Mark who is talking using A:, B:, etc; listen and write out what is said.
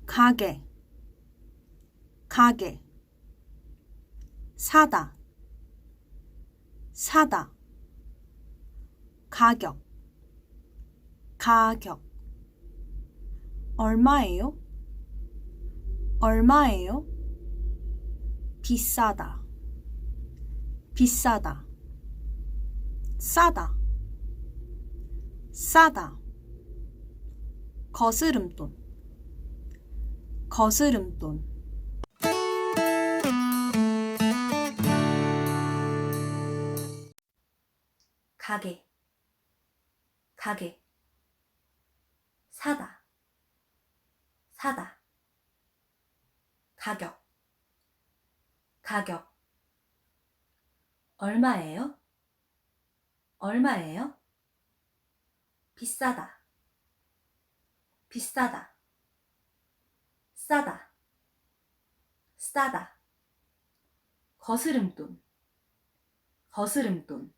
A: 가게, 가게. 사다, 사다. 가격, 가격. 얼마예요? 얼마예요? 비싸다, 비싸다. 싸다, 싸다. 거스름돈, 거스름돈. 가게, 가게. 사다, 사다. 가격, 가격. 얼마예요? 얼마예요? 비싸다, 비싸다. 싸다, 싸다. 거스름돈, 거스름돈.